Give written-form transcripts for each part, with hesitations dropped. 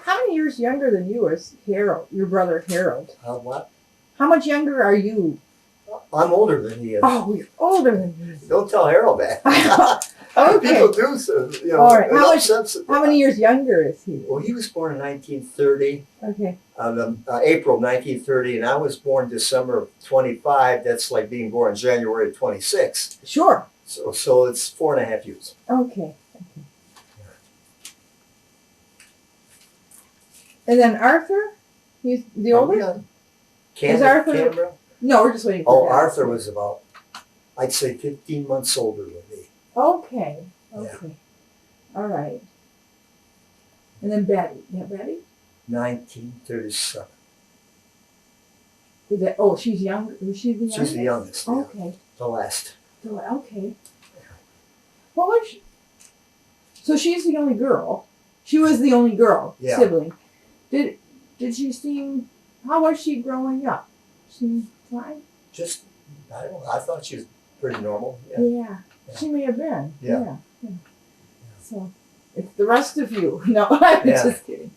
How many years younger than you is Harold, your brother Harold? What? How much younger are you? I'm older than he is. Oh, you're older than me. Don't tell Harold that. Okay. People do, so, you know. All right. How many years younger is he? Well, he was born in 1930, Okay. April 1930, and I was born December of 25. That's like being born January 26. Sure. So it's 4.5 years. Okay. And then Arthur, he's the oldest? Is Arthur? Canberra? No, we're just waiting for Oh, Arthur was about, I'd say 15 months older than me. Okay. Yeah. All right. And then Betty. Yeah, Betty? 1937. She's younger. Was she the youngest? She's the youngest. Yeah. Okay. The last. Okay. What was she? So she's the only girl. She was the only girl, Yeah. sibling. Did she seem, how was she growing up? She fine? Just, I don't know, I thought she was pretty normal. Yeah. Yeah. She may have been. Yeah. So, it's the rest of you. No, I'm just kidding.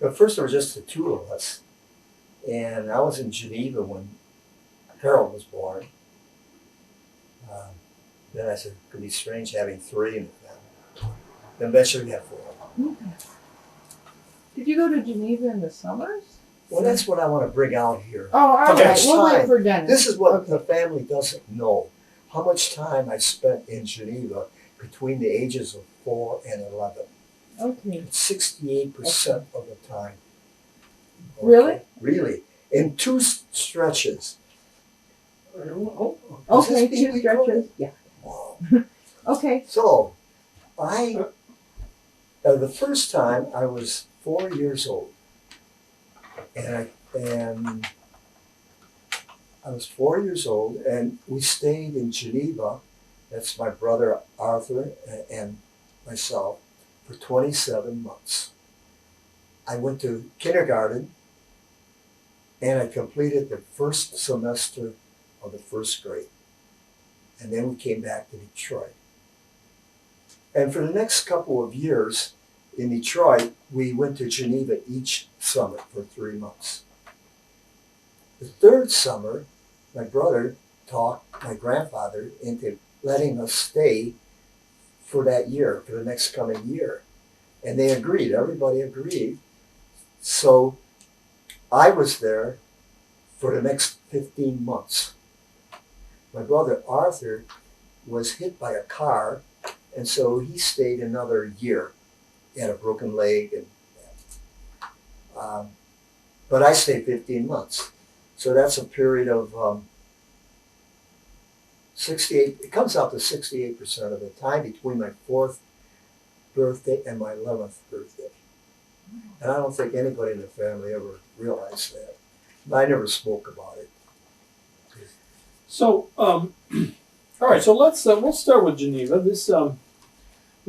But first there were just the two of us. And I was in Geneva when Harold was born. Then I said, it could be strange having three in the family. Then eventually we had four. Okay. Did you go to Geneva in the summers? Well, that's what I want to bring out here. Oh, all How right. much We'll wait time? for Dennis. This is what the family doesn't know. How much time I spent in Geneva between the ages of 4 and 11. Okay. It's 68% of the time. Okay? Really? Really. In two stretches. Okay, two stretches. Yeah. Wow. Okay. So, the first time I was 4 years old. And I was 4 years old, and we stayed in Geneva. That's my brother Arthur and myself for 27 months. I went to kindergarten, and I completed the first semester of the first grade. And then we came back to Detroit. And for the next couple of years in Detroit, we went to Geneva each summer for 3 months. The third summer, my brother talked my grandfather into letting us stay for that year, for the next coming year. And they agreed, everybody agreed. So I was there for the next 15 months. My brother Arthur was hit by a car, and so he stayed another year. He had a broken leg, but I stayed 15 months. So that's a period of 68, it comes out to 68% of the time between my 4th birthday and my 11th birthday. And I don't think anybody in the family ever realized that. I never spoke about it. So, all right. So we'll start with Geneva. This we're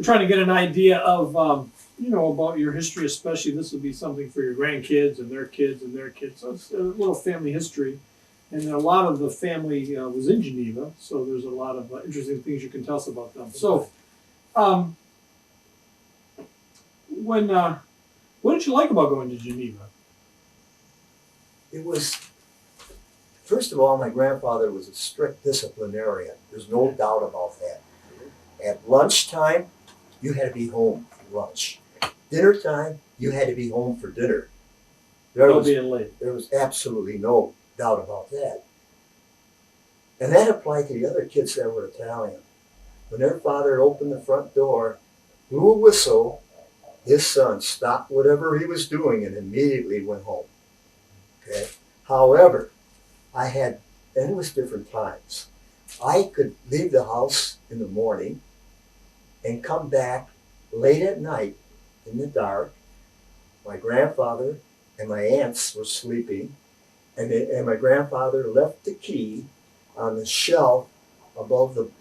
trying to get an idea of about your history, especially. This will be something for your grandkids and their kids and their kids. So it's a little family history, and a lot of the family was in Geneva. So there's a lot of interesting things you can tell us about them. So, what did you like about going to Geneva? It was, first of all, my grandfather was a strict disciplinarian. There's no doubt about that. At lunchtime, you had to be home for lunch. Dinner time, you had to be home for dinner. Being late. There was absolutely no doubt about that. And that applied to the other kids that were Italian. When their father opened the front door, blew a whistle, his son stopped whatever he was doing and immediately went home. Okay. However, and it was different times. I could leave the house in the morning and come back late at night in the dark. My grandfather and my aunts were sleeping, and my grandfather left the key on the shelf above the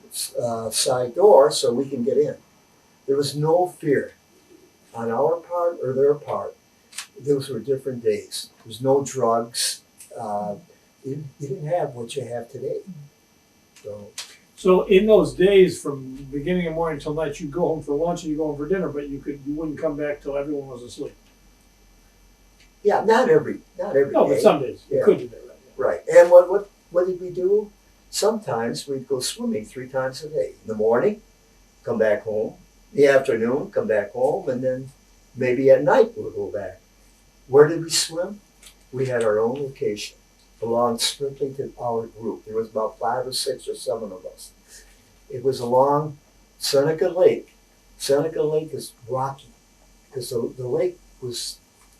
side door so we can get in. There was no fear on our part or their part. Those were different days. There was no drugs. You didn't have what you have today. So in those days, from beginning of morning till night, you'd go home for lunch and you go home for dinner, but you wouldn't come back till everyone was asleep. Yeah, not every No, day. but some days you Yeah. could do that, right? Right. And what did we do? Sometimes we'd go swimming 3 times a day. In the morning, come back home. In the afternoon, come back home, and then maybe at night we'll go back. Where did we swim? We had our own location. Belonged strictly to our group. There was about 5 or 6 or 7 of us. It was along Seneca Lake. Seneca Lake is rocky because the lake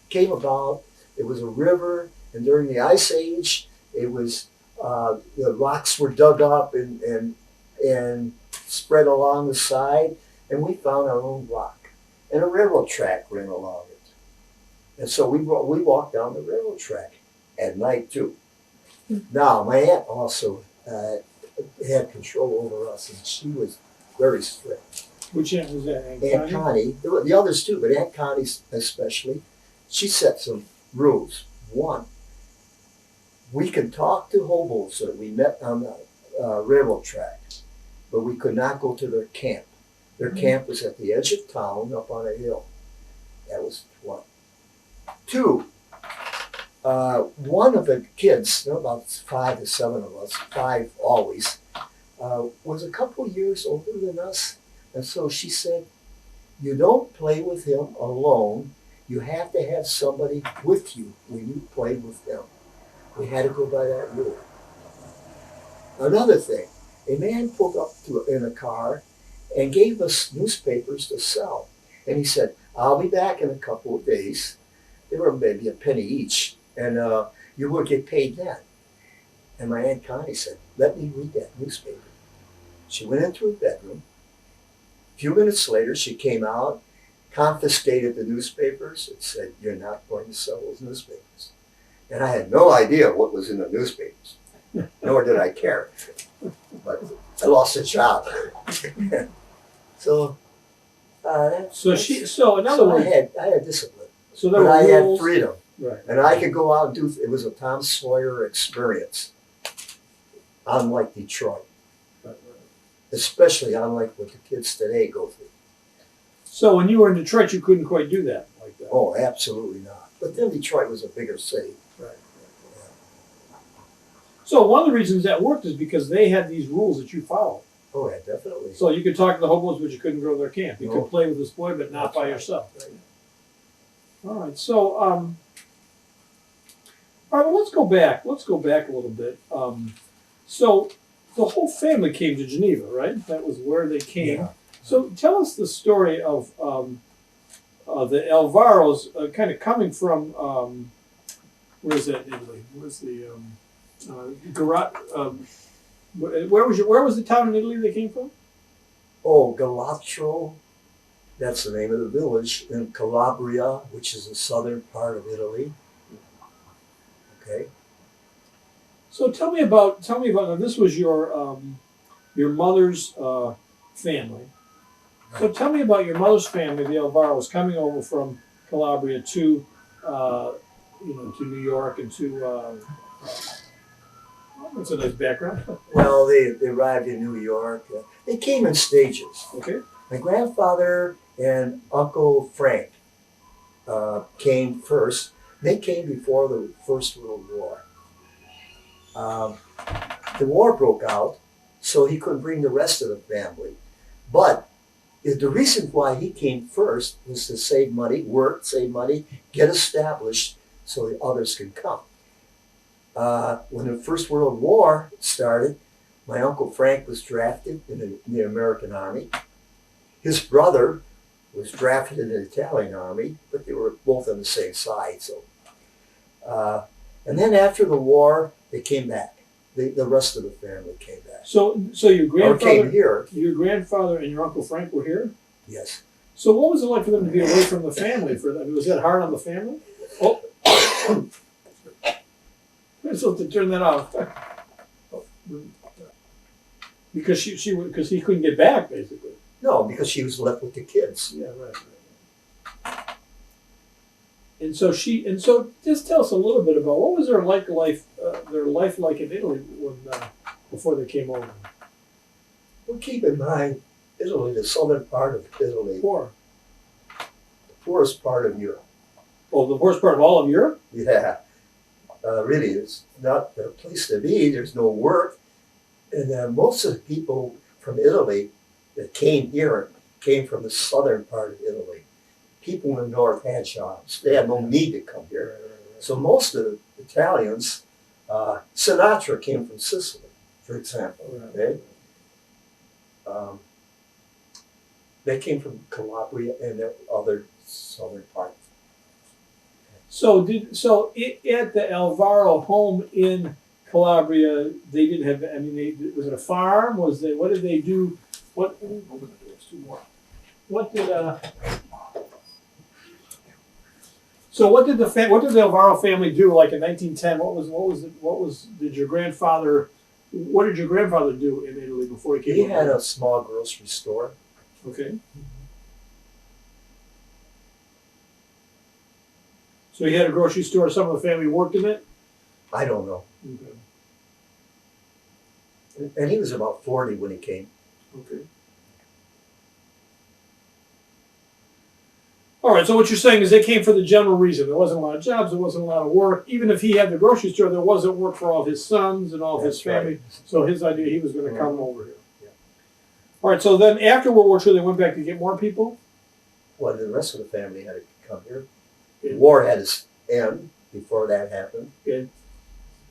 came about. It was a river, and during the Ice Age, it was the rocks were dug up and spread along the side, and we found our own rock, and a railroad track ran along it. And so we walked down the railroad track at night too. Now my aunt also had control over us, and she was very strict. Which aunt was that? Aunt Aunt Connie, there were the others too, but Aunt Connie especially, she set some rules. One, we could talk to hobos that we met on the railroad track, but we could not go to their camp. Their camp was at the edge of town up on a hill. That was one. Two, one of the kids, there were about 5 to 7 of us, 5 always, was a couple years older than us. And so she said, you don't play with him alone. You have to have somebody with you when you play with him. We had to go by that rule. Another thing, a man pulled up in a car and gave us newspapers to sell. And he said, I'll be back in a couple of days. They were maybe a penny each, and you will get paid then. And my Aunt Connie said, let me read that newspaper. She went into her bedroom. A few minutes later, she came out, confiscated the newspapers, and said, you're not going to sell those newspapers. And I had no idea what was in the newspapers, nor did I care. But I lost a job. So, So in other words, I had discipline, so there but were I had rules. freedom. Right. And I could go out and do, it was a Tom Sawyer experience, unlike Detroit, Right. especially unlike what the kids today go through. So when you were in Detroit, you couldn't quite do that like that. Oh, absolutely not. But then Detroit was a bigger city. Right. So one of the reasons that worked is because they had these rules that you followed. Oh, yeah, definitely. So you could talk to the hobos, but you couldn't go to their camp. You No. could play with this boy, but not That's by right. yourself. Right. All right. So, all right. Well, let's go back. Let's go back a little bit. So the whole family came to Geneva, right? That was where they came. Yeah. So tell us the story of the Alvaros, kind of coming from where is that in Italy? Where's the where was the town in Italy they came from? Oh, Galatro, that's the name of the village in Calabria, which is the southern part of Italy. Okay. So tell me about now, this was your mother's family. So tell me about your mother's family, the Alvaros, coming over from Calabria to to New York and to that's a nice background. Well, they arrived in New York. They came in stages. Okay. My grandfather and Uncle Frank came first. They came before the First World War. The war broke out, so he couldn't bring the rest of the family. But the reason why he came first was to save money, work, save money, get established so the others could come. When the First World War started, my Uncle Frank was drafted in the American Army. His brother was drafted in the Italian Army, but they were both on the same side. So, and then after the war, they came back. The rest of the family came back. So your Or came grandfather, here. your grandfather and your Uncle Frank were here. Yes. So what was it like for them to be away from the family? Was that hard on the family? Oh, I'm supposed to turn that off. Because because he couldn't get back, basically. No, because she was left with the kids. Yeah, right. And so just tell us a little bit about what was their life like in Italy when before they came over. Well, keep in mind, Italy, the southern part of Italy, Poor. the poorest part of Europe. Oh, the worst part of all of Europe? Yeah, really, it's not a place to be. There's no work. And most of the people from Italy that came here came from the southern part of Italy. People in the north had jobs. They had no need to come here. So most of the Italians, Sinatra came from Sicily, for example. Okay? They came from Calabria and the other southern parts. So at the Alvaro home in Calabria, they didn't have. I mean, was it a farm? Was they? What did they do? What? Open the doors. Two more. What did? So what did the Alvaro family do? Like in 1910, did your grandfather? What did your grandfather do in Italy before he came? He over had here? a small grocery store. Okay. So he had a grocery store. Some of the family worked in it. I don't know. Okay. And he was about 40 when he came. Okay. All right. So what you're saying is they came for the general reason. There wasn't a lot of jobs. There wasn't a lot of work. Even if he had the grocery store, there wasn't work for all of his sons and all of his That's right. family. So his idea, he was going to come over here. Yeah. All right. So then after World War II, they went back to get more people. Well, the rest of the family had to come here. Yeah. The war had to end before that happened. Okay.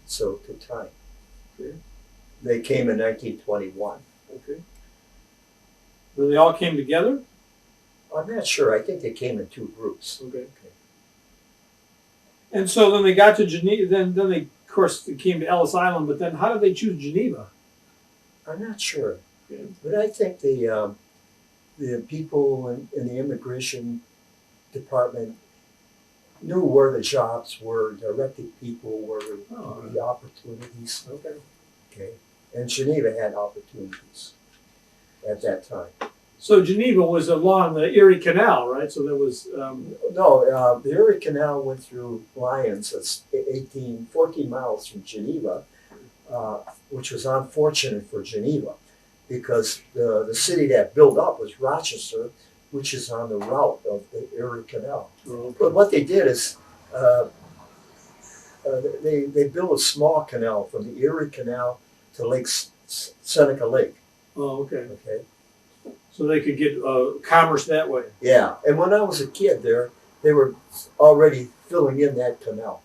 So it took time. Okay. They came in 1921. Okay. Then they all came together. I'm not sure. I think they came in two groups. Okay. And so then they got to Geneva. Then they, of course, they came to Ellis Island. But then, how did they choose Geneva? I'm not sure. Okay. But I think the people in the immigration department knew where the jobs were, directed people where the opportunities. Okay. Okay. And Geneva had opportunities at that time. So Geneva was along the Erie Canal, right? So there was. No, the Erie Canal went through Lyons. That's 14 miles from Geneva, which was unfortunate for Geneva because the city that built up was Rochester, which is on the route of the Erie Canal. Okay. But what they did is they built a small canal from the Erie Canal to Lake Seneca Lake. Oh, okay. Okay. So they could get commerce that way. Yeah, and when I was a kid there, they were already filling in that canal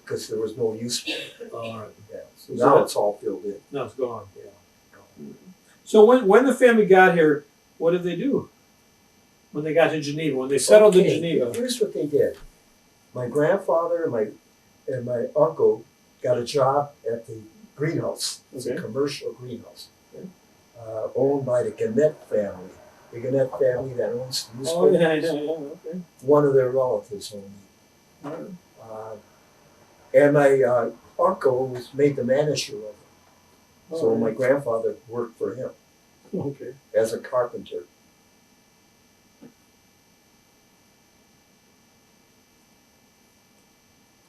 because there was no use for it. All right. Yeah. So now it's all filled in. Now it's gone. Yeah. So when the family got here, what did they do? When they got to Geneva, when they settled in Okay, Geneva. here's what they did. My grandfather and my uncle got a job at the greenhouse. It's a Okay. commercial greenhouse. Okay. Owned by the Gannett family. The Gannett family that owns the Oh newspapers. yeah. Okay. One of their relatives owned it. All right. And my uncle was made the manager of it. So All my right. grandfather worked for him Okay. as a carpenter.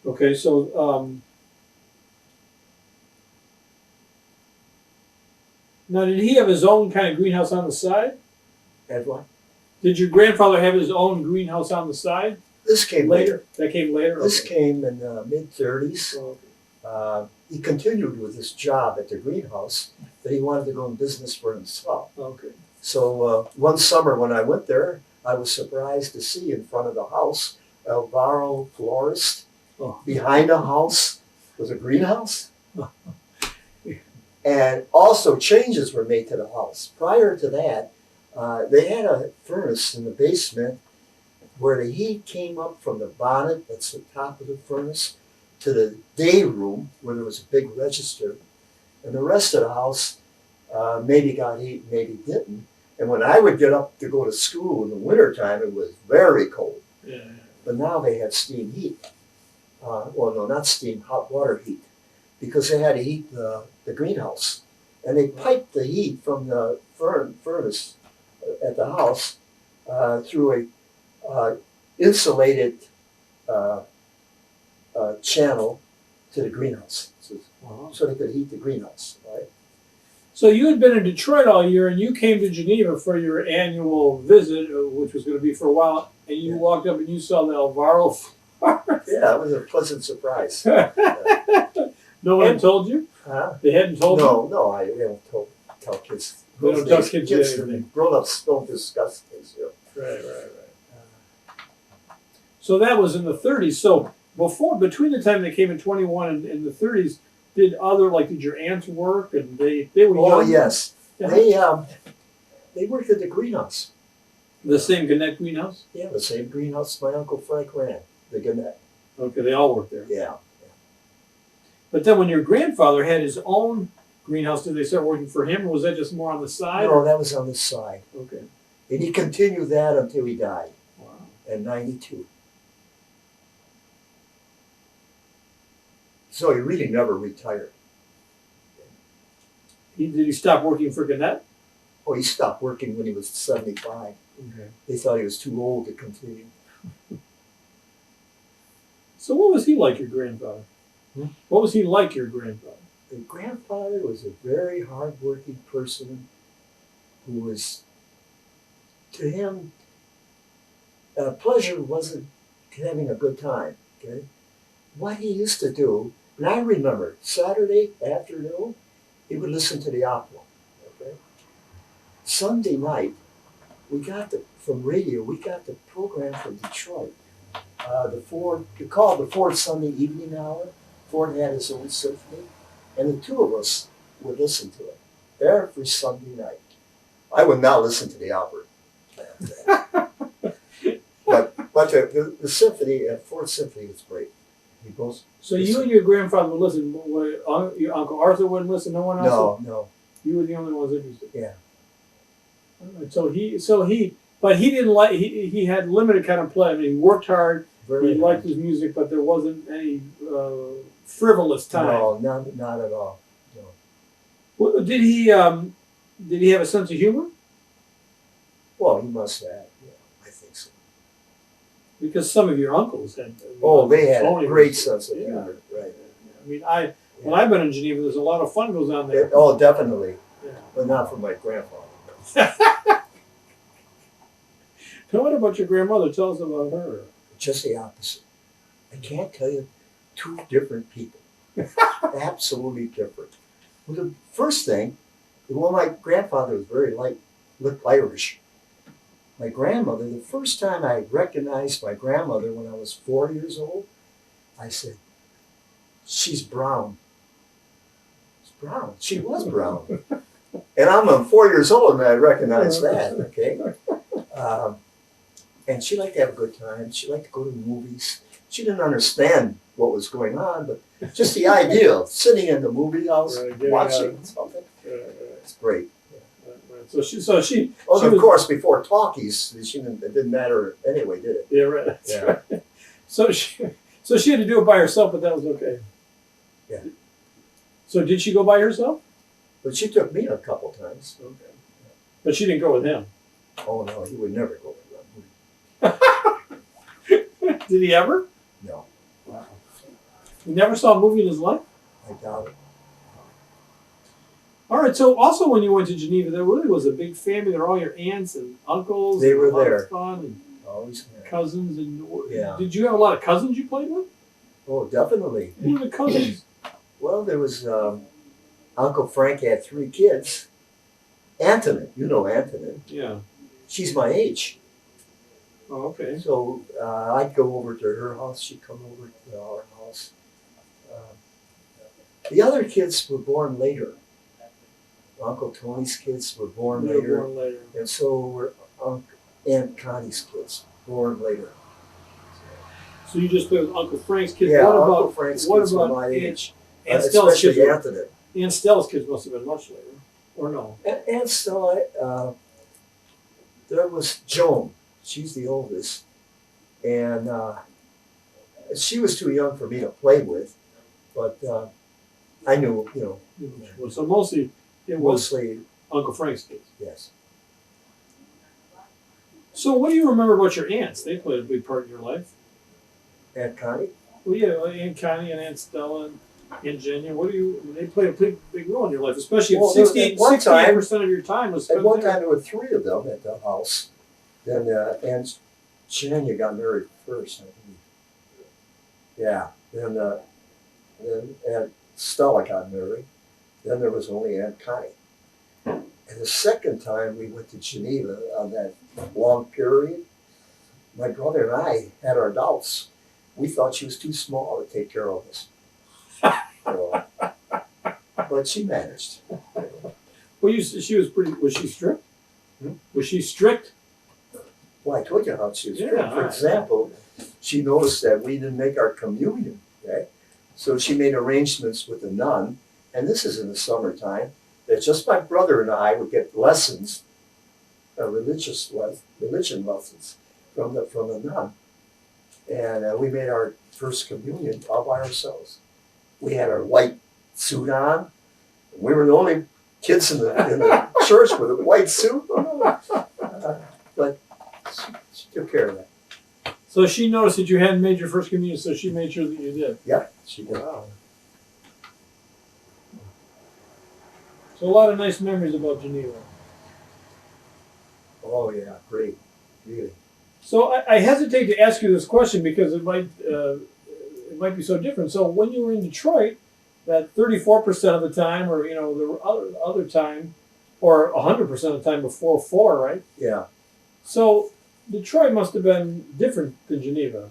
Okay. So now, did he have his own kind of greenhouse on the side? And what? Did your grandfather have his own greenhouse on the side? This came later. That came later. This Okay. came in the mid-30s. Oh, okay. He continued with his job at the greenhouse, but he wanted to go in business for himself. Okay. So one summer when I went there, I was surprised to see in front of the house Alvaro Florist. Oh. Behind the house was a greenhouse. And also changes were made to the house. Prior to that, they had a furnace in the basement where the heat came up from the bonnet, that's the top of the furnace, to the day room where there was a big register. And the rest of the house maybe got heat, maybe didn't. And when I would get up to go to school in the wintertime, it was very cold. Yeah. But now they had steam heat. Well, no, not steam, hot water heat. Because they had to heat the greenhouse. And they piped the heat from the furnace at the house through a insulated channel to the greenhouse. Wow. So they could heat the greenhouse, right? So you had been in Detroit all year, and you came to Geneva for your annual visit, which was going to be for a while. And you walked up and you saw the Alvaro flowers. Yeah, it was a pleasant surprise. No one had told you? Huh? They hadn't told you? No, I don't tell kids. They don't tell kids anything. Grown-ups don't discuss things. You know. Right. So that was in the 30s. So between the time they came in 21 and the 30s, did your aunts work and they were young? Oh yes, Yeah. they worked at the greenhouse. The same Gannett greenhouse? Yeah, the same greenhouse my Uncle Frank ran, the Gannett. Okay, they all worked there. Yeah. But then when your grandfather had his own greenhouse, did they start working for him, or was that just more on the side? No, that was on the side. Okay. And he continued that until he died Wow. at 92. So he really never retired. Did he stop working for Gannett? Oh, he stopped working when he was 75. Okay. They thought he was too old to continue. So what was he like, your grandfather? What was he like, your grandfather? The grandfather was a very hard-working person who was, to him, pleasure wasn't having a good time. Okay, what he used to do, and I remember Saturday afternoon, he would listen to the opera. Okay, Sunday night, from radio. We got the program from Detroit. You call it the Ford Sunday Evening Hour. Ford had his own symphony, and the two of us would listen to it every Sunday night. I would not listen to the opera, but the symphony at Ford Symphony was great. We both. So you and your grandfather would listen. Your Uncle Arthur wouldn't listen. No one else. No. You were the only ones interested. Yeah. All right, but he didn't like. He had limited kind of play. I mean, he worked hard. Very He liked his music, but there wasn't any frivolous time. No, not at all. No. Well, did he have a sense of humor? Well, he must have. Yeah, I think so. Because some of your uncles had. They had a Tony great was- sense of yeah. humor. Right. I mean, when I've been in Geneva, there's a lot of fun goes on there. Oh, definitely. Yeah. But not for my grandfather. What about your grandmother? Tell us about her. Just the opposite. I can't tell you, two different people. Absolutely different. Well, the first thing, my grandfather was looked Irish. My grandmother, the first time I recognized my grandmother when I was 4 years old, I said, she's brown. She's brown. She was brown. And I'm 4 years old and I recognized that, okay? And she liked to have a good time. She liked to go to the movies. She didn't understand what was going on, but just the idea of sitting in the movie house, watching something, it's great. So she. Oh, she of was, course, before talkies, it didn't matter anyway, did it? Yeah, right. That's Yeah. right. So she had to do it by herself, but that was okay. Yeah. So did she go by herself? But she took me a couple times. Okay. But she didn't go with him. Oh no, he would never go with that movie. Did he ever? No, Wow. He never saw a movie in his life? I doubt it. All right, so also when you went to Geneva, there really was a big family. There were all your aunts and uncles. They and were a lot of there. fun and Always had. cousins. And Yeah. Did you have a lot of cousins you played with? Oh, definitely. Who were the cousins? Well, there was Uncle Frank had 3 kids. Antonin, you know Antonin. Yeah. She's my age. Oh, okay. So I'd go over to her house. She'd come over to our house. The other kids were born later. Uncle Tony's kids were born They were later. born later. And so were Aunt Connie's kids, born later. So you just played with Uncle Frank's kids. Yeah, what about Uncle Frank's what kids were about my age. Aunt Stella's kids? Especially Antonin. Aunt Stella's kids must have been much later, or no? And Stella, there was Joan. She's the oldest. And she was too young for me to play with. But I knew, So mostly it was mostly, Uncle Frank's kids. yes. So what do you remember about your aunts? They played a big part in your life. Aunt Connie? Well, yeah, Aunt Connie and Aunt Stella. And in Virginia? What do you? I mean, they played a big role in your life, especially Well, if at one time- 68% of your time was spent At one there. time, there were 3 of them at the house. Then Aunt Shania got married first, I believe. Yeah. Then Aunt Stella got married. Then there was only Aunt Connie. And the second time we went to Geneva on that long period, my brother and I had our doubts. We thought she was too small to take care of us. So, but she managed. Well, she was pretty. Was she strict? Hmm? Was she strict? Well, I told you how she was. Yeah, For example, she noticed that we didn't make our communion, right? So she made arrangements with a nun, and this is in the summertime, that just my brother and I would get lessons, religion lessons from the nun. And we made our first communion all by ourselves. We had our white suit on. We were the only kids in the church with a white suit. But she took care of that. So she noticed that you hadn't made your first communion, so she made sure that you did. Yeah, she did. Wow. So a lot of nice memories about Geneva. Oh yeah, great, really. So I hesitate to ask you this question because it might be so different. So when you were in Detroit, that 34% of the time, or the other time, or 100% of the time before 4, right? Yeah. So Detroit must have been different than Geneva.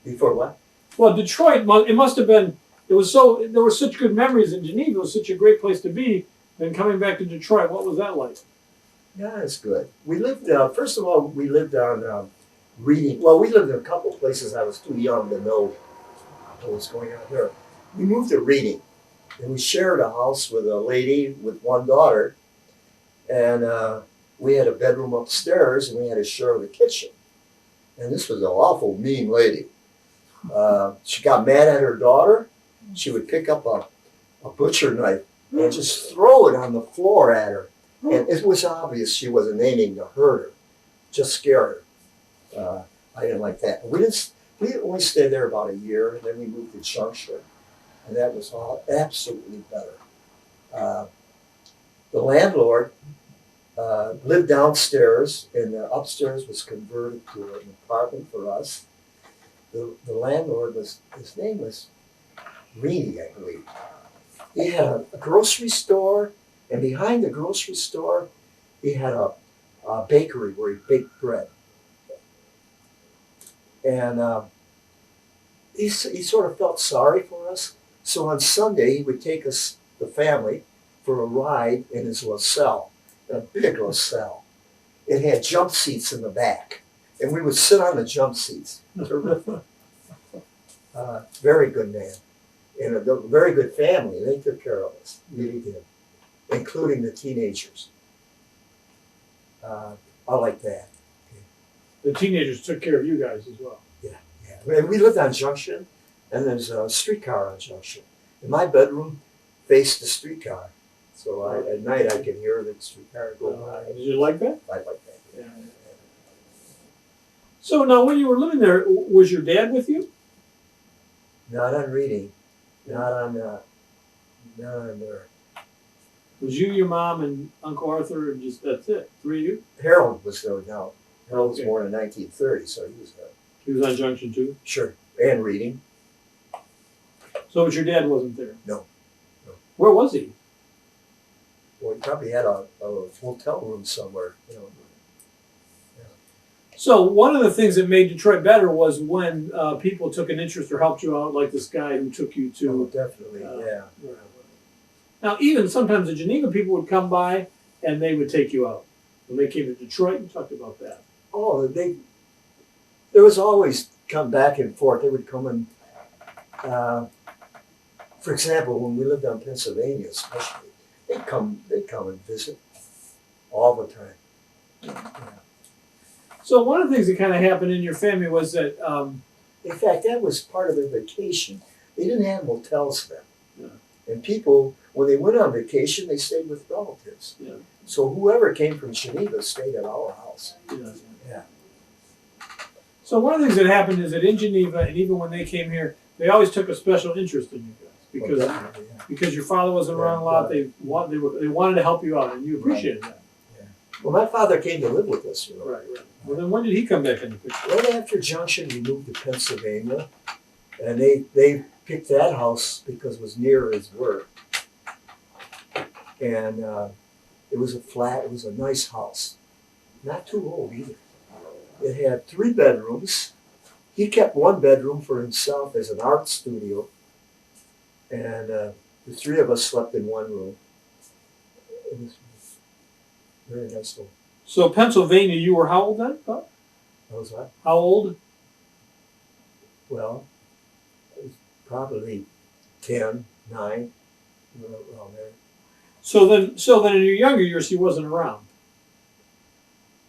Before what? Well, Detroit, it must have been. There were such good memories in Geneva. It was such a great place to be. Then coming back to Detroit, what was that like? Yeah, it's good. We lived, first of all, we lived on Reading. Well, we lived in a couple of places. I was too young to know what was going on there. We moved to Reading, and we shared a house with a lady with one daughter, and we had a bedroom upstairs, and we had to share the kitchen. And this was an awful mean lady. She got mad at her daughter. She would pick up a butcher knife and just throw it on the floor at her. And it was obvious she wasn't aiming to hurt her, just scare her. I didn't like that. We only stayed there about a year, and then we moved to Junction, and that was all absolutely better. The landlord lived downstairs, and the upstairs was converted to an apartment for us. The landlord his name was Reedy, I believe. He had a grocery store, and behind the grocery store, he had a bakery where he baked bread. And he sort of felt sorry for us. So on Sunday, he would take us, the family, for a ride in his LaSalle, a big LaSalle. It had jump seats in the back, and we would sit on the jump seats. Terrific. Very good man. And a very good family. They took care of us, really did, including the teenagers. I like that. The teenagers took care of you guys as well. Yeah. And we lived on Junction, and there's a streetcar on Junction. And my bedroom faced the streetcar. So at night I could hear the streetcar go by. Did you like that? I like that. Yeah. So now, when you were living there, was your dad with you? Not on Reading. Not on there. Was you, your mom, and Uncle Arthur, and just that's it? 3 of you? Harold was there now. Harold was Okay. born in 1930, so he was there. He was on Junction too. Sure. And Reading. So, but your dad wasn't there. No. Where was he? Well, he probably had a hotel room somewhere, So one of the things that made Detroit better was when people took an interest or helped you out, like this guy who took you to. Oh, definitely, yeah. Now, even sometimes the Geneva people would come by and they would take you out. When they came to Detroit, we talked about that. Oh, there was always come back and forth. They would come and, for example, when we lived on Pennsylvania, especially, they'd come and visit all the time. Yeah. So one of the things that kind of happened in your family was that. In fact, that was part of their vacation. They didn't have motels then. Yeah. And people, when they went on vacation, they stayed with relatives. Yeah. So whoever came from Geneva stayed at our house. Yeah. So one of the things that happened is that in Geneva, and even when they came here, they always took a special interest in you guys. because Well, definitely, yeah. because your father wasn't around a lot. They wanted to help you out, and you appreciated that. Well, my father came to live with us, you know. Right. Well, then when did he come back in the picture? Right after Junction, we moved to Pennsylvania, and they picked that house because it was near his work. And it was a flat, it was a nice house. Not too old either. It had 3 bedrooms. He kept 1 bedroom for himself as an art studio. And the 3 of us slept in 1 room. It was very nice home. So Pennsylvania, you were how old then? Bob? That was what? How old? Well, it was probably 10, 9, around there. So then in your younger years, he wasn't around.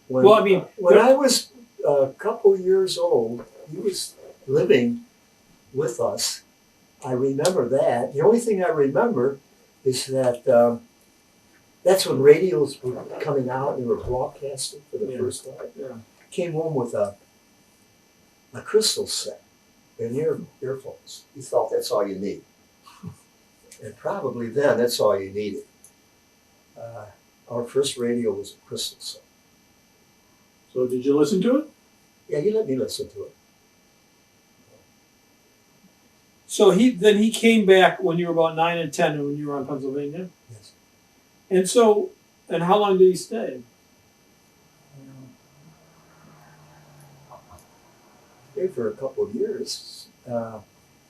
When, Well, I mean, when I was a couple years old, he was living with us. I remember that. The only thing I remember is that that's when radios were coming out and they were broadcasting for the first time. Yeah. Came home with a crystal set and earphones. He thought that's all you need. And probably then that's all you needed. Our first radio was a crystal set. So did you listen to it? Yeah, you let me listen to it. So he came back when you were about 9 and 10, when you were in Pennsylvania. Yes. And how long did he stay? Stayed for a couple of years.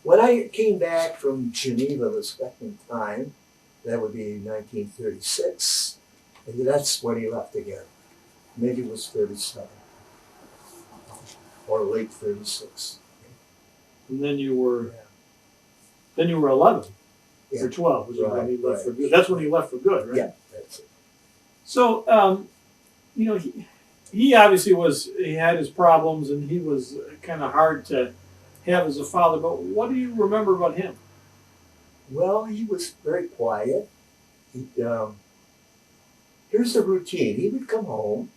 When I came back from Geneva the second time, that would be 1936, and that's when he left again. Maybe it was 37 or late 36. And then you were 11 Yeah. or 12. Was when he left Right. for good. That's when he left for good, right? Yeah, that's it. So he obviously he had his problems, and he was kind of hard to have as a father. But what do you remember about him? Well, he was very quiet. Here's the routine. He would come home,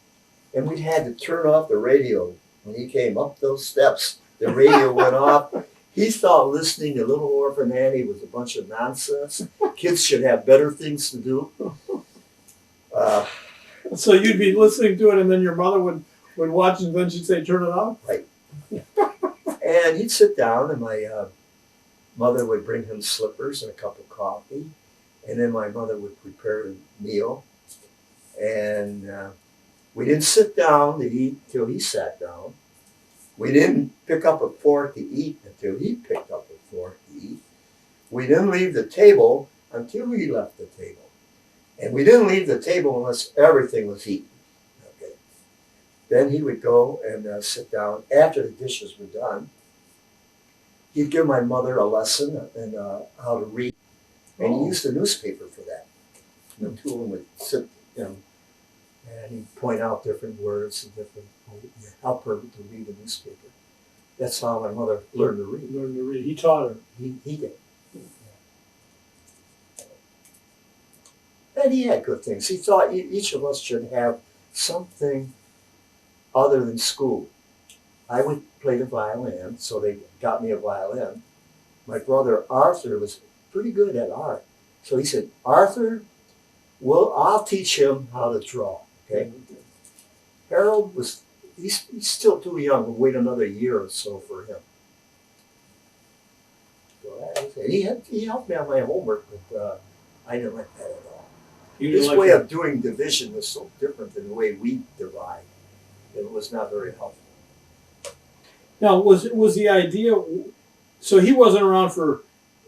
and we'd had to turn off the radio. When he came up those steps, the radio went off. He thought listening to Little Orphan Annie was a bunch of nonsense. Kids should have better things to do. So you'd be listening to it, and then your mother would watch, and then she'd say, "Turn it off." And he'd sit down, and my mother would bring him slippers and a cup of coffee. And then my mother would prepare a meal. And we didn't sit down to eat until he sat down. We didn't pick up a fork to eat until he picked up a fork to eat. We didn't leave the table until he left the table. And we didn't leave the table unless everything was eaten. Okay. Then he would go and sit down. After the dishes were done, he'd give my mother a lesson on how to read. And he used a newspaper for that. And the two of them would sit, and he'd point out different words and help her to read the newspaper. That's how my mother learned to read. Learned to read. He taught her. He did. And he had good things. He thought each of us should have something other than school. I would play the violin, so they got me a violin. My brother Arthur was pretty good at art. So he said, "Arthur, I'll teach him how to draw." Okay. Harold he's still too young. We'll wait another year or so for him. So that was it. He helped me on my homework, but I didn't like that at all. His way of doing division was so different than the way we divide. It was not very helpful. Now, was the idea? So he wasn't around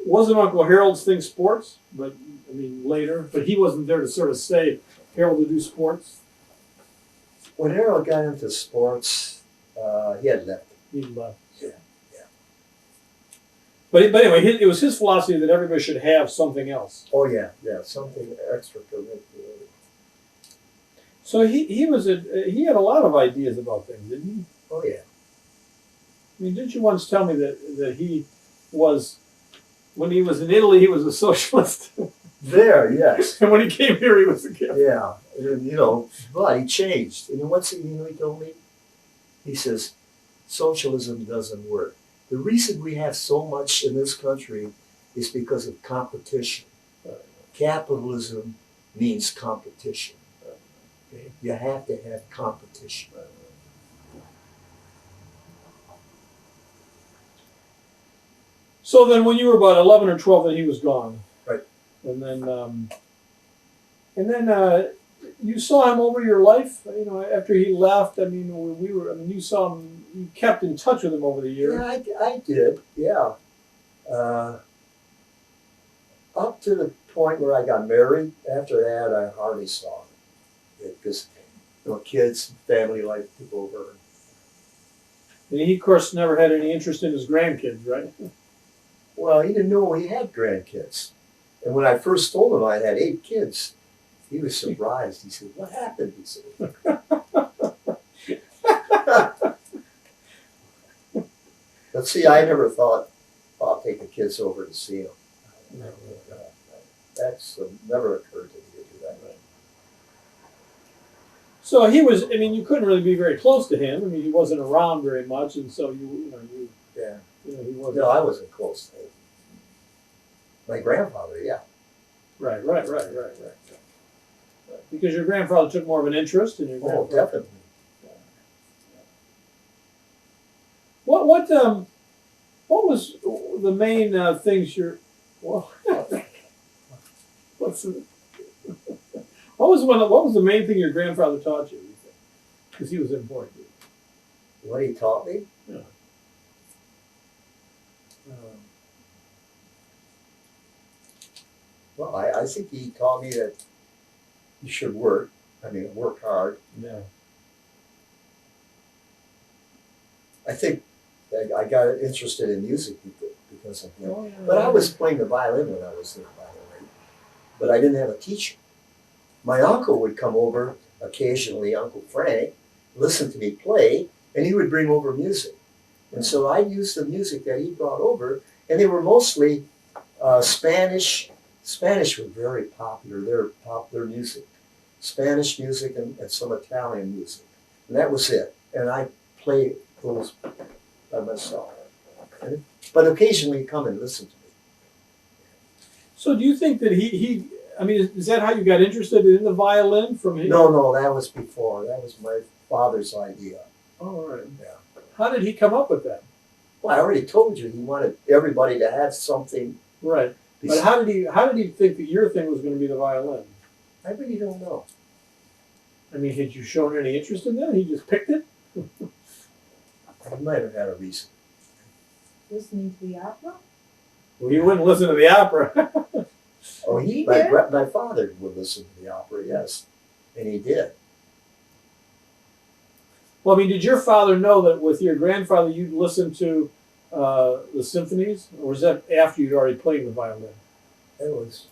wasn't Uncle Harold's thing sports? But I mean later. But he wasn't there to sort of say Harold to do sports. When Harold got into sports, he had left. He left. Yeah. But anyway, it was his philosophy that everybody should have something else. Oh yeah, something extracurricular. So he had a lot of ideas about things, didn't he? Oh yeah. I mean, didn't you once tell me that he was, when he was in Italy, he was a socialist, There, yes. and when he came here, he was a kid. Yeah, and, but he changed. And he told me? He says, socialism doesn't work. The reason we have so much in this country is because of competition. Capitalism means competition. Okay? You have to have competition. So then, when you were about 11 or 12, then he was gone. Right. And then you saw him over your life. You know, after he left. I mean, we were. I mean, you saw him. You kept in touch with him over the years. Yeah, I did. Yeah. Up to the point where I got married. After that, I hardly saw him because kids, family life took over. And he, of course, never had any interest in his grandkids, right? Well, he didn't know he had grandkids. And when I first told him I had 8 kids, he was surprised. He said, "What happened?" He said. But see, I never thought I'll take the kids over to see them. That's never occurred to me to do that. So he was. I mean, you couldn't really be very close to him. I mean, he wasn't around very much, and so Yeah. he wasn't. No, I wasn't close to him. My grandfather, yeah. Right. Because your grandfather took more of an interest in your Oh, grandfather. definitely. What was the main things what was the main thing your grandfather taught you? Because he was important. What he taught me? Yeah. Well, I think he taught me that you should work. I mean, work hard. Yeah. I think I got interested in music because of him. Oh, yeah. But I was playing the violin when I was there, by the way. But I didn't have a teacher. My uncle would come over occasionally, Uncle Frank, listen to me play, and he would bring over music. And so I used the music that he brought over, and they were mostly Spanish. Spanish was very popular. Their popular music, Spanish music, and some Italian music, and that was it. And I played those by myself. But occasionally he'd come and listen to me. So do you think that he I mean, is that how you got interested in the violin from him? No, that was before. That was my father's idea. Oh, all right. Yeah. How did he come up with that? Well, I already told you he wanted everybody to have something. Right. But how did he think that your thing was going to be the violin? I really don't know. I mean, had you shown any interest in that? He just picked it? He might have had a reason. Listening to the opera? Well, he wouldn't listen to the opera. Oh, He did? my father would listen to the opera, yes, and he did. Well, I mean, did your father know that with your grandfather you'd listen to the symphonies? Or was that after you'd already played the violin? It was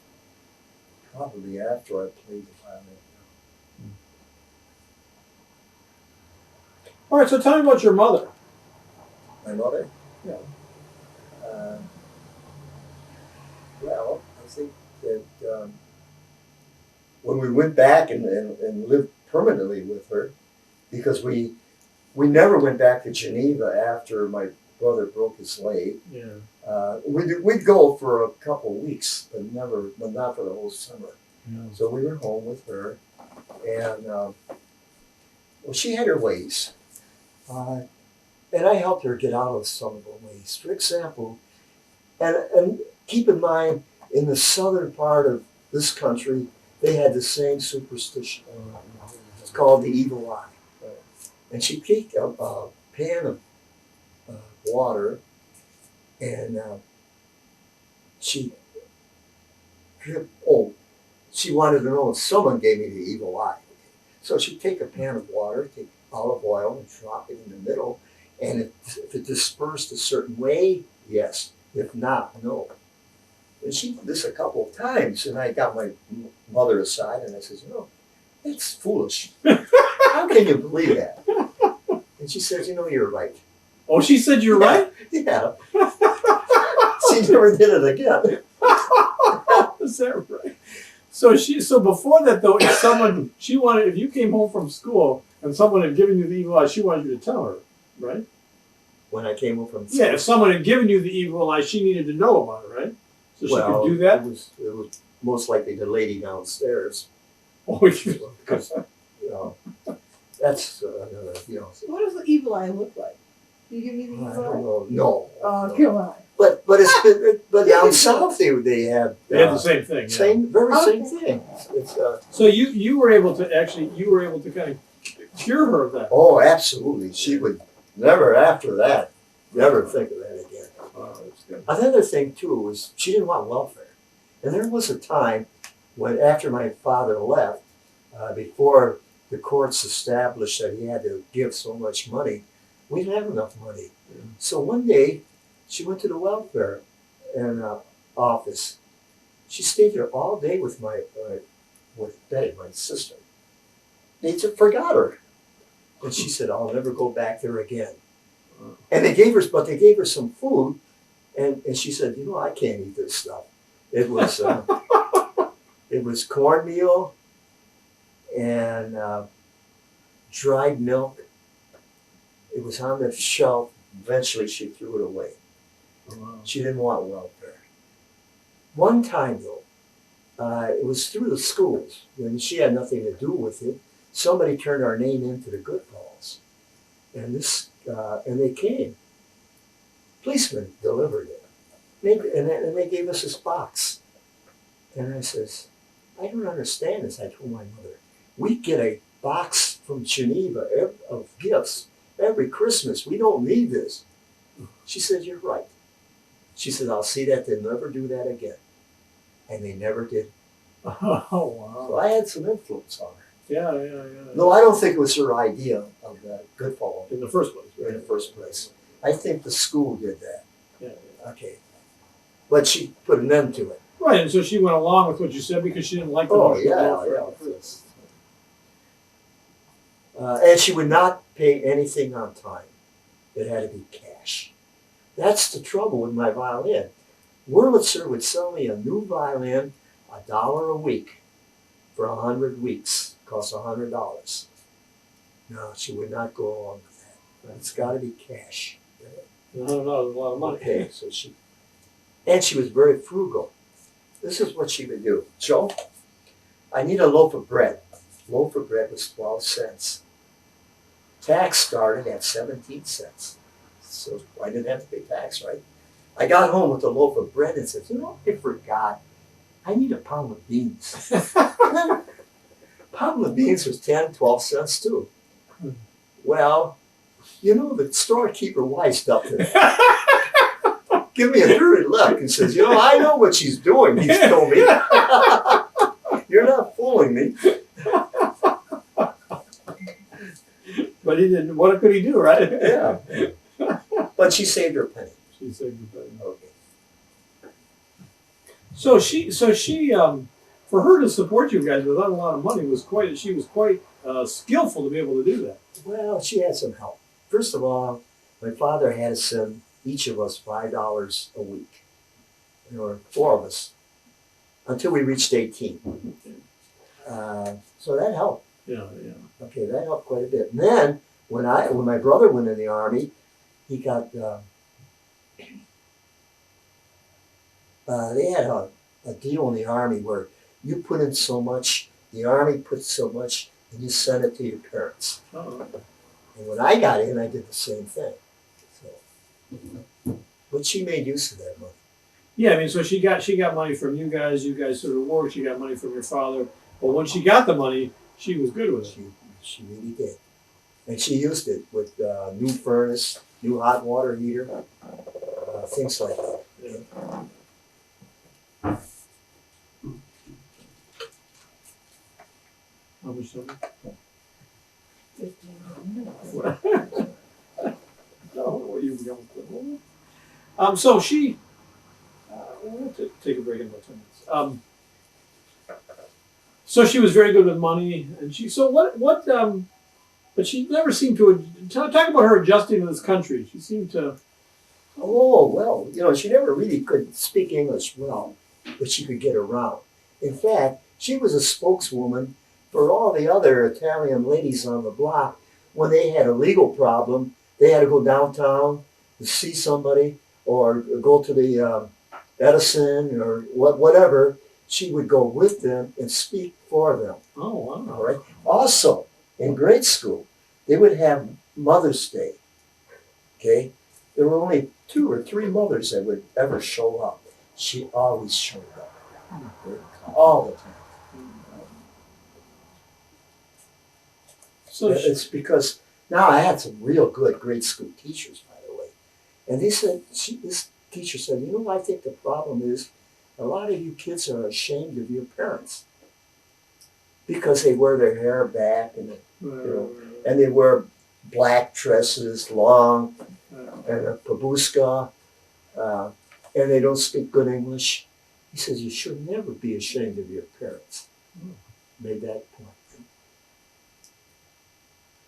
probably after I played the violin. All right, so tell me about your mother. My mother? Yeah. Well, I think that when we went back and lived permanently with her, because we never went back to Geneva after my brother broke his leg. Yeah. We'd go for a couple of weeks, but not for the whole summer. Yeah. So we were home with her, and well, she had her ways, and I helped her get out of some of her ways. For example, and keep in mind, in the southern part of this country, they had the same superstition. It's called the evil eye. And she'd take a pan of water, and she wanted to know if someone gave me the evil eye. So she'd take a pan of water, take olive oil, and drop it in the middle, and if it dispersed a certain way, yes. If not, no. And she did this a couple of times, and I got my mother aside, and I said, it's foolish. How can you believe that? And she says, you're right. Oh, she said you're right? Yeah. She never did it again. Is that right? So before that though, if you came home from school and someone had given you the evil eye, she wanted you to tell her, right? When I came home from Yeah, if someone had given you the evil eye, she needed to know about it, right? So she could do that? It was most likely the lady downstairs. Oh, you- Because, that's, What does the evil eye look like? Do you give me the I evil eye? don't know. No. Oh, no. come on. But down south they have they had the same thing. Yeah. same Okay. thing. It's So you were able to kind of cure her of that. oh, absolutely. She would never after that never think of that again. Oh, that's good. Another thing too was she didn't want welfare, and there was a time when after my father left, before the courts established that he had to give so much money, we didn't have enough money. Yeah. So one day, she went to the welfare office. She stayed there all day with Betty, my sister. They just forgot her, and she said, "I'll never go back there again." And they gave her some food, and she said, "You know, I can't eat this stuff." It was it was cornmeal and dried milk. It was on the shelf. Eventually, she threw it away. Wow. She didn't want welfare. One time, though, it was through the schools, when she had nothing to do with it. Somebody turned our name into the Goodballs, and they came. Policemen delivered it, and they gave us this box. And I says, "I don't understand this." I told my mother, "We get a box from Geneva of gifts every Christmas. We don't need this." She said, "You're right." She said, "I'll see that they never do that again." And they never did. Oh wow. So I had some influence on her. Yeah. No, I don't think it was her idea of that Goodfall In the first place, in right? the first place. I think the school did that. Yeah. Okay. But she put an end to it. Right, and so she went along with what you said because she didn't like the Oh, notion of yeah, welfare. yeah. Yes. And she would not pay anything on time. It had to be cash. That's the trouble with my violin. Wurlitzer would sell me a new violin, $1 a week for 100 weeks. Cost $100. No, she would not go along with that. It's got to be cash. No, there's a lot of money. Okay, so she was very frugal. This is what she would do. Joe, I need a loaf of bread. Loaf of bread was 12 cents. Tax started at 17 cents. So I didn't have to pay tax, right? I got home with a loaf of bread and said, "You know, I forgot. I need a pound of beans." Pound of beans was 10, 12 cents too. Well, you know, the storekeeper wised up to that. Give me a dirty look and says, "You know, I know what she's doing," he told me. "You're not fooling me." But he didn't. What could he do, right? Yeah. But she saved her penny. She saved the penny. Okay. So she, for her to support you guys without a lot of money she was quite skillful to be able to do that. Well, she had some help. First of all, my father had to send each of us $5 a week. There were 4 of us until we reached 18. So that helped. Yeah. Okay, that helped quite a bit. And then when my brother went in the army, he got they had a deal in the army where you put in so much, the army puts so much, and you send it to your parents. Oh. And when I got in, I did the same thing. So, but she made use of that money. Yeah, I mean, so she got money from you guys. You guys sort of worked. She got money from your father. But when she got the money, she was good with it. She really did. And she used it with new furnace, new hot water heater, things like that. Yeah. How much time? 15 minutes. No, what you were going with. So she, we'll take a break in about 10 minutes. So she was very good with money, and but she never seemed to, talk about her adjusting to this country. She seemed to, Oh, well, you know, she never really could speak English well, but she could get around. In fact, she was a spokeswoman for all the other Italian ladies on the block. When they had a legal problem, they had to go downtown to see somebody or go to the Edison or whatever, she would go with them and speak for them. Oh, wow. All right. Also, in grade school, they would have Mother's Day. Okay, there were only 2 or 3 mothers that would ever show up. She always showed up, okay? All the time. So It's because now I had some real good grade school teachers, by the way, and they said this teacher said, you know, I think the problem is a lot of you kids are ashamed of your parents because they wear their hair back and and they wear black dresses, long, and a babushka, and they don't speak good English. He says you should never be ashamed of your parents. Made that point.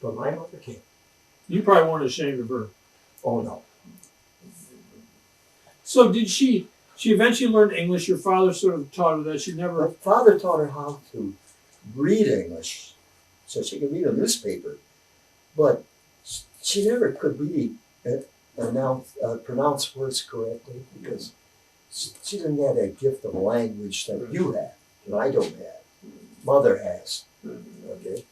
But my mother came. you probably weren't ashamed of her. Oh no. So did she eventually learned English? Your father sort of taught her that. She My never. father taught her how to read English, so she could read a newspaper, but she never could really pronounce words correctly because she didn't have that gift of language that you have, and I don't have. Mother has. Okay,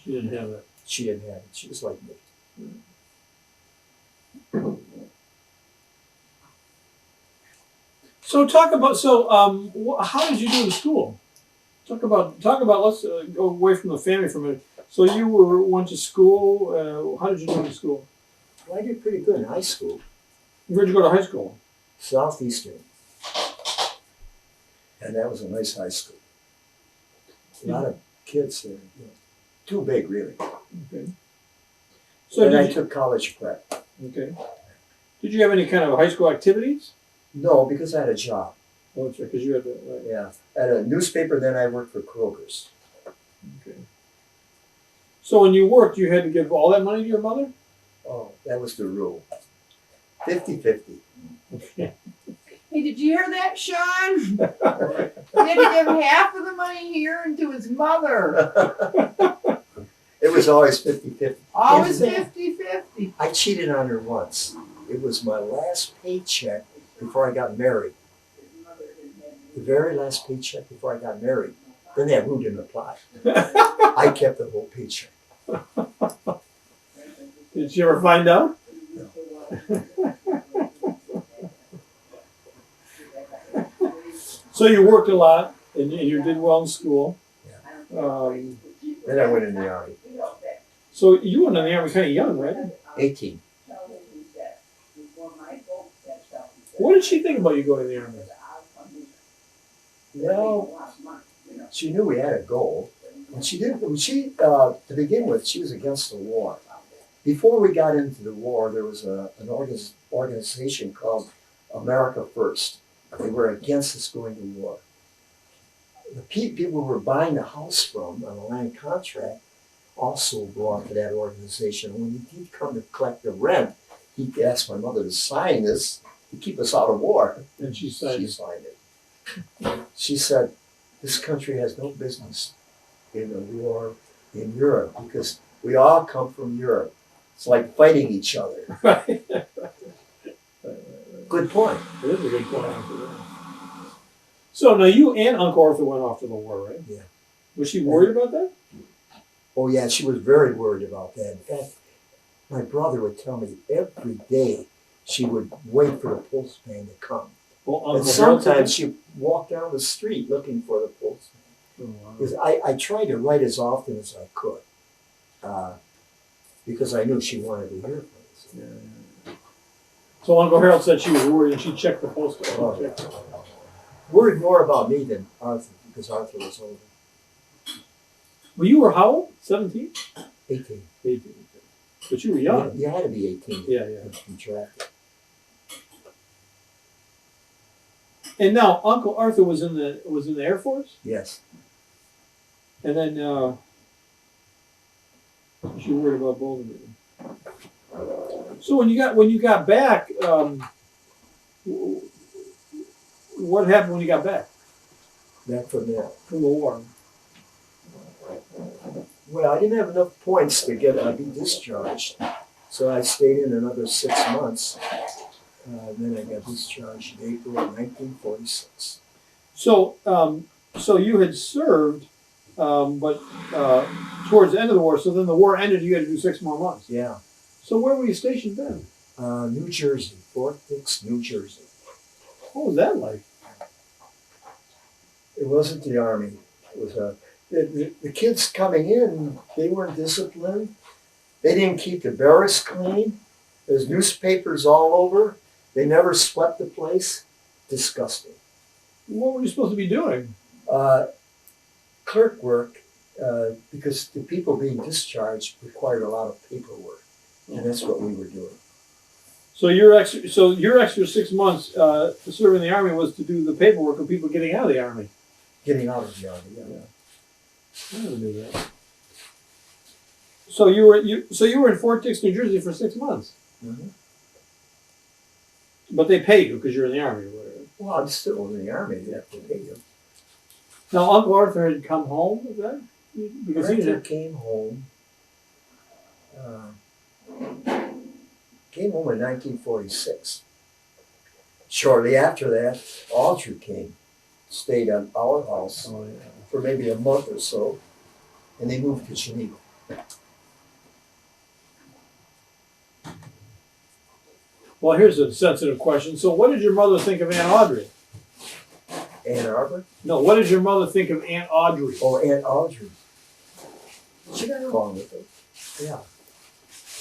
She didn't have that. she didn't have it. She was like me. So talk about how did you do in school? Talk about. Let's go away from the family for a minute. So you went to school. How did you do in school? Well, I did pretty good in high school, Where'd you go to high school? Southeastern, and that was a nice high school. A lot of kids there, you know, too big really. Okay. So And I did took college prep. okay. Did you have any kind of high school activities? No, because I had a job. Oh, that's right, because you had the right. Yeah, at a newspaper. Then I worked for Kroger's. Okay. So when you worked, you had to give all that money to your mother? Oh, that was the rule. 50-50. Okay. Hey, did you hear that, Sean? He had to give half of the money here and to his mother. It was always 50-50. Always In fact, 50-50. I cheated on her once. It was my last paycheck before I got married. The very last paycheck before I got married. Then that rule didn't apply. I kept the whole paycheck. Did she ever find out? So you worked a lot, and you did well in school. Then I went in the Army. So you went in the Army kind of young, right? 18. What did she think about you going in the Army? Well, she knew we had a goal. And she did. To begin with, she was against the war. Before we got into the war, there was an organization called America First. They were against us going to war. The people we were buying the house from on a land contract also belonged to that organization. When he'd come to collect the rent, he'd ask my mother to sign this to keep us out of war. And she said, She signed it. She said, this country has no business in a war in Europe because we all come from Europe. It's like fighting each other. right. Good point. It is a good point. So now you and Uncle Arthur went off to the war, right? Yeah. Was she worried about that? Oh yeah, she was very worried about that. In fact, my brother would tell me every day she would wait for the postman to come. Well, Uncle And Harold sometimes did she'd walk down the street looking for the postman. that? Oh, wow. Because I tried to write as often as I could. Because I knew she wanted to hear from us. Yeah, yeah. So Uncle Harold said she was worried and she checked the post. Oh, worried more about me than Arthur because Arthur was older. Well, you were how old? 17? 18. 18. But you were young. You had to be 18 Yeah, to be drafted. And now Uncle Arthur was in the Air Force, Yes. and then she worried about both of them. So when you got back, what happened when you got back Back from there. from the war? Well, I didn't have enough points to be discharged, so I stayed in another 6 months, Then I got discharged in April of 1946. So, so you had served, but towards the end of the war. So then the war ended. You had to do 6 more months. Yeah. So where were you stationed then? New Jersey, Fort Dix, New Jersey. What was that like? It wasn't the Army. It was the kids coming in, they weren't disciplined. They didn't keep the barracks clean. There's newspapers all over. They never swept the place. Disgusting. What were you supposed to be doing? Clerk work, because the people being discharged required a lot of paperwork, and that's what we were doing. So your extra 6 months to serve in the Army was to do the paperwork of people getting out of the Army. Getting out of the Army, yeah. I never knew that. So you were in Fort Dix, New Jersey for 6 months, Mm-hmm. but they pay you because you're in the Army or whatever. Well, I'm still in the Army. They have to pay you. Now Uncle Arthur had come home with that because he Arthur didn't. came home. Came home in 1946. Shortly after that, Audrey came, stayed at our house Oh, yeah. for maybe a month or so, and they moved to Geneva. Well, here's a sensitive question. So, what did your mother think of Aunt Audrey? Ann Arbor? No, what did your mother think of Aunt Audrey? Oh, Aunt Audrey. She got along with her. Yeah.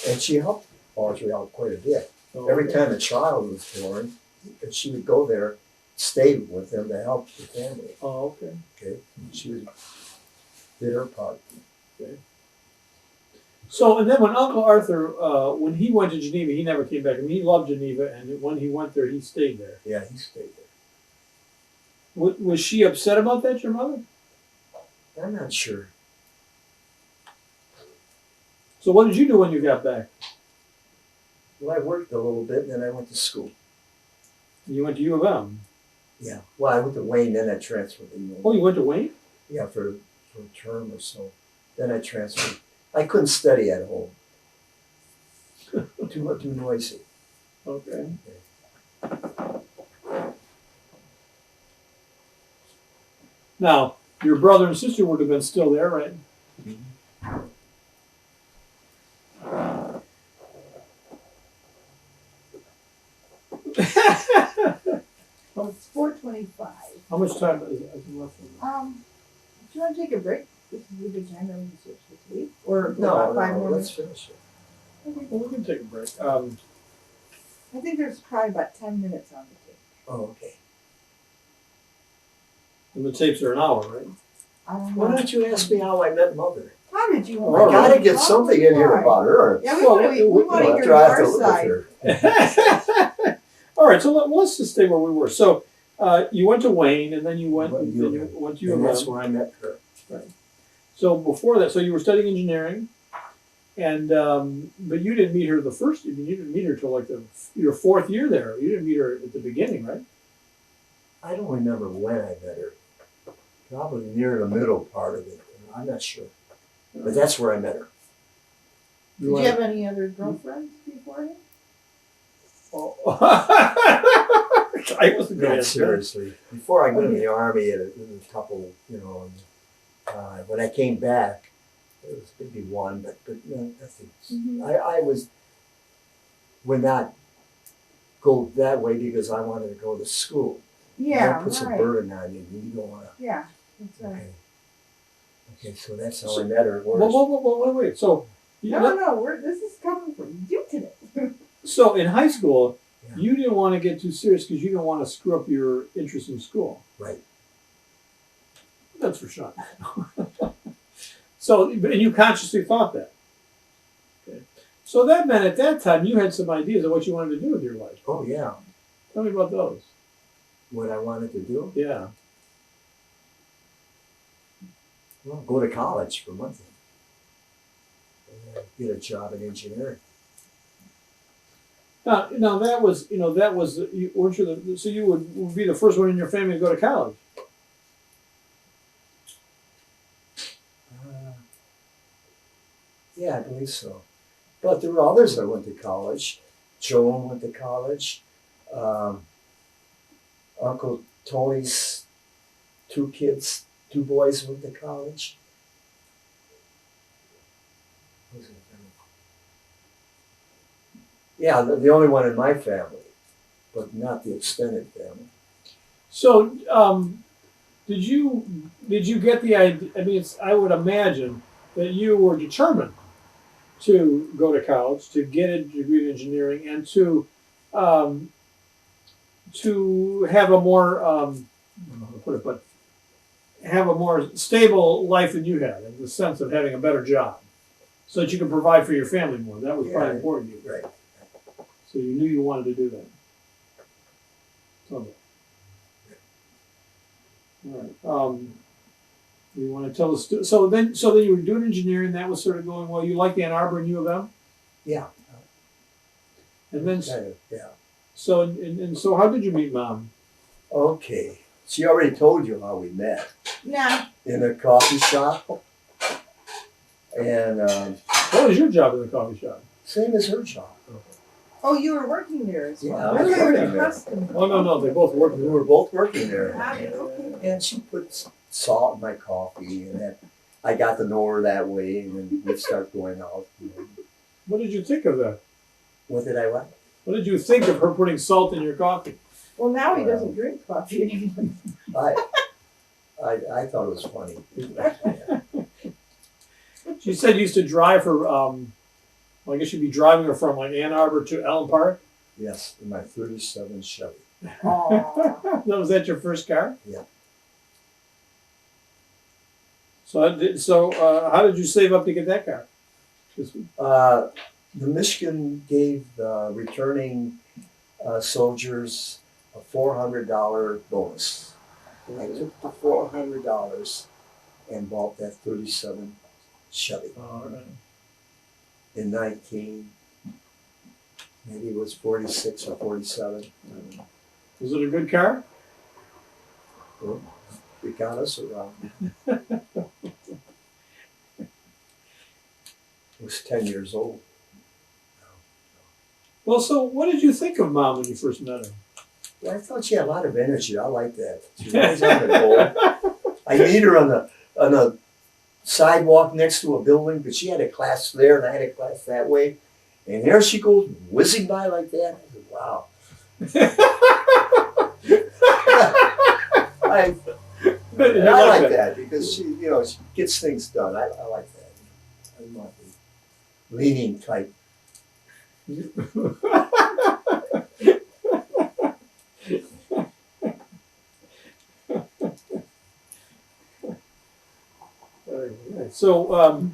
And she helped Audrey out quite a bit. Oh, Every okay. time a child was born, she would go there, stay with them to help the family. Oh, okay. Okay? She did her part. So, and then when Uncle Arthur, when he went to Geneva, he never came back. I mean, he loved Geneva, and when he went there, he stayed there. Yeah, he stayed there. Was she upset about that, your mother? I'm not sure. So, what did you do when you got back? Well, I worked a little bit, and then I went to school. You went to U of M. Yeah. Well, I went to Wayne, then I transferred to UM. Oh, you went to Wayne? Yeah, for a term or so. Then I transferred. I couldn't study at home. Too noisy. Okay. Now, your brother and sister would have been still there, right? Well, it's 4:25. How much time is left? Do you want to take a break? This is a good time to switch this week, or go No, about 5 no, more let's minutes. finish it. Okay. Well, we can take a break. I think there's probably about 10 minutes on the tape. Oh, okay. And the tapes are an hour, right? I don't Why know. don't you ask me how I met Mother? How did you? Oh, I gotta right. get something in here about her. Yeah, we Well, want to. We want to hear After I have to your live with side. her. All right, so let's just stay where we were. So you went to Wayne, and then you went, Went to then U you of M. went to U And of that's M. where I met her. So before that, so you were studying engineering, and but you didn't meet her the first. You didn't meet her till like your 4th year there. You didn't meet her at the beginning, right? I don't remember when I met her. Probably near the middle part of it. I'm not sure. But that's where I met her. Did you have any other girlfriends before him? Oh. I wasn't going to Not answer. seriously. Before I went in the Army, there was a couple, and, when I came back, there was maybe one, but no, nothing. Mhm. I would not go that way because I wanted to go to school. Yeah, That puts a right. burden on you. You don't want to. Yeah, that's right. Okay. Okay, so that's how I met her. Wait. So No, this is coming from you today. so in high school, Yeah. you didn't want to get too serious because you didn't want to screw up your interest in school. Right. That's for sure. So, and you consciously thought that. Okay. So that meant at that time you had some ideas of what you wanted to do with your life. Oh, yeah. Tell me about those. What I wanted to do? Yeah. Well, go to college for one thing. And get a job in engineering. Now that was you weren't you so you would be the first one in your family to go to college. Yeah, I believe so. But there were others that went to college. Joan went to college. Um, Uncle Tony's 2 kids, 2 boys went to college. Who's it? Yeah, the only one in my family, but not the extended family. So, did you get the idea? I mean, I would imagine that you were determined to go to college, to get a degree in engineering, and to have a more I don't know how to put it, but have a more stable life than you had, in the sense of having a better job, so that you could provide for your family more. That was probably important to you. Right. So you knew you wanted to do that. So, all right. You want to tell us? So then you were doing engineering. That was sort of going well. You liked Ann Arbor and U of M, Yeah. and then Kind of, yeah. so and so how did you meet Mom? Okay. She already told you how we met. Nah. In a coffee shop. And What was your job in the coffee shop? same as her job. Oh, you were working there as well. Yeah, I I was thought you were working the there. customer. Oh no, they both worked. We were both working there. Ah, okay. And she put salt in my coffee, and then I got to know her that way, and then we'd start going out. What did you think of that? What did I like? What did you think of her putting salt in your coffee? Well, now he doesn't drink coffee anymore. I thought it was funny. She said you used to drive her. Well, I guess you'd be driving her from like Ann Arbor to Allen Park. Yes, in my 37 Chevy. Aw. Was that your first car? Yeah. So how did you save up to get that car? The Michigan gave the returning soldiers a $400 bonus. I took the $400 and bought that 37 Chevy All right. in maybe it was 46 or 47. Was it a good car? It got us around. It was 10 years old. Well, so what did you think of Mom when you first met her? Well, I thought she had a lot of energy. I like that. She's always on the go. I meet her on a sidewalk next to a building, but she had a class there and I had a class that way. And there she goes whizzing by like that. I said, wow. I like that because she gets things done. I like that. I'm not the leaning type. So,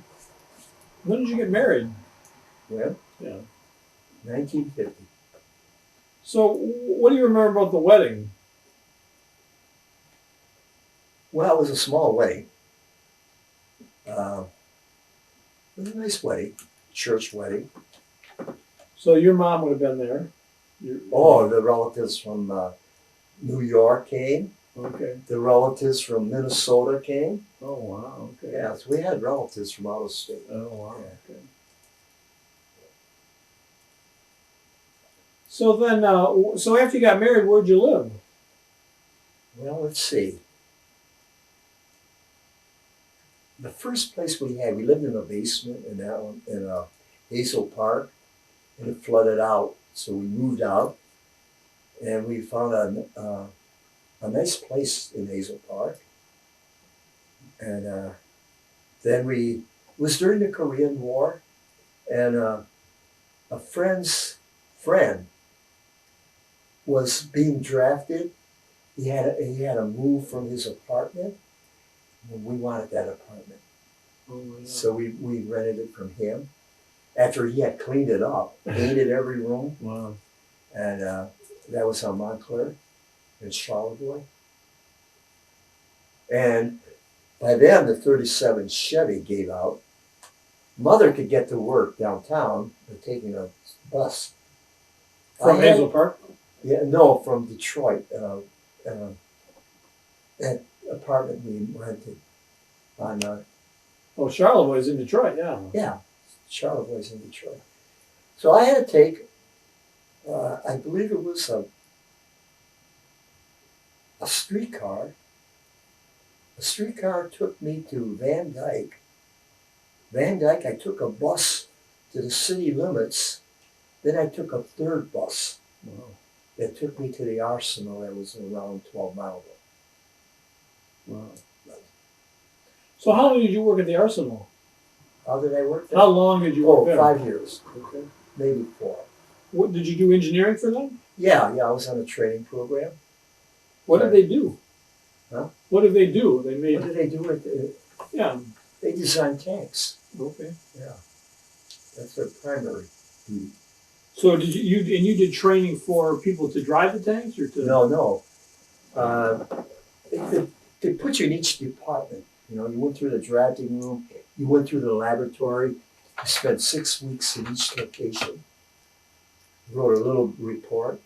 when did you get married? Well, Yeah. 1950. So, what do you remember about the wedding? Well, it was a small wedding. It was a nice wedding, church wedding. So, your mom would have been there. Oh, the relatives from New York came. Okay. The relatives from Minnesota came. Oh, wow. Okay. Yeah, so we had relatives from out of state. Oh, wow. Yeah. Okay. So then, so after you got married, where'd you live? Well, let's see. The first place we lived in a basement in that one, in Hazel Park, and it flooded out. So we moved out, and we found a nice place in Hazel Park. And then it was during the Korean War, and a friend's friend was being drafted. He had to move from his apartment. And we wanted that apartment. Oh, yeah. So we rented it from him after he had cleaned it up, painted every room. Wow. And that was on Montclair in Charlevoix. And by then, the 37 Chevy gave out. Mother could get to work downtown by taking a bus. From Hazel Park? Yeah, no, from Detroit. That apartment we rented on, Oh, Charlevoix is in Detroit, yeah. yeah, Charlotte's in Detroit. So I had to take, I believe it was a streetcar. A streetcar took me to Van Dyke. Van Dyke, I took a bus to the city limits. Then I took a third bus Wow. that took me to the arsenal that was around 12 miles away. Wow. So how long did you work at the arsenal? How did I work there? How long did you work Oh, there? 5 years, Okay. maybe 4. What did you do engineering for them? Yeah, I was on a training program. What did they do? Huh? What did they do? They made What did they do? yeah. They designed tanks. Okay. Yeah, that's their primary duty. So did you did training for people to drive the tanks or to No. They put you in each department. You went through the drafting room, you went through the laboratory, you spent 6 weeks in each location, wrote a little report.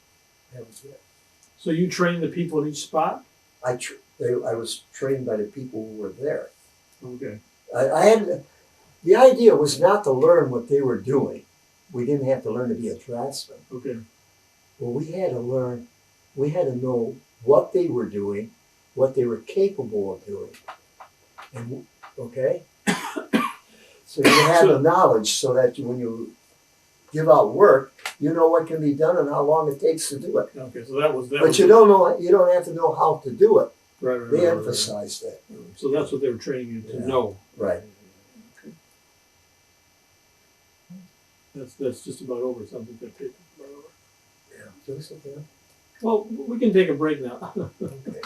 That was it. So you trained the people in each spot? I was trained by the people who were there. Okay. I had the idea was not to learn what they were doing. We didn't have to learn to be a draftsman. Okay. Well, we had to learn. We had to know what they were doing, what they were capable of doing, and okay. So you have the knowledge, so that when you give out work, you know what can be done and how long it takes to do it. Okay. So that was that. But was you don't know. You don't have to know how to do it. right, They right. emphasize that. So that's what they were training you to Yeah. know. Right. Okay. That's just about over. Something that take about over. Yeah. Joseph, yeah. Well, we can take a break now. Okay.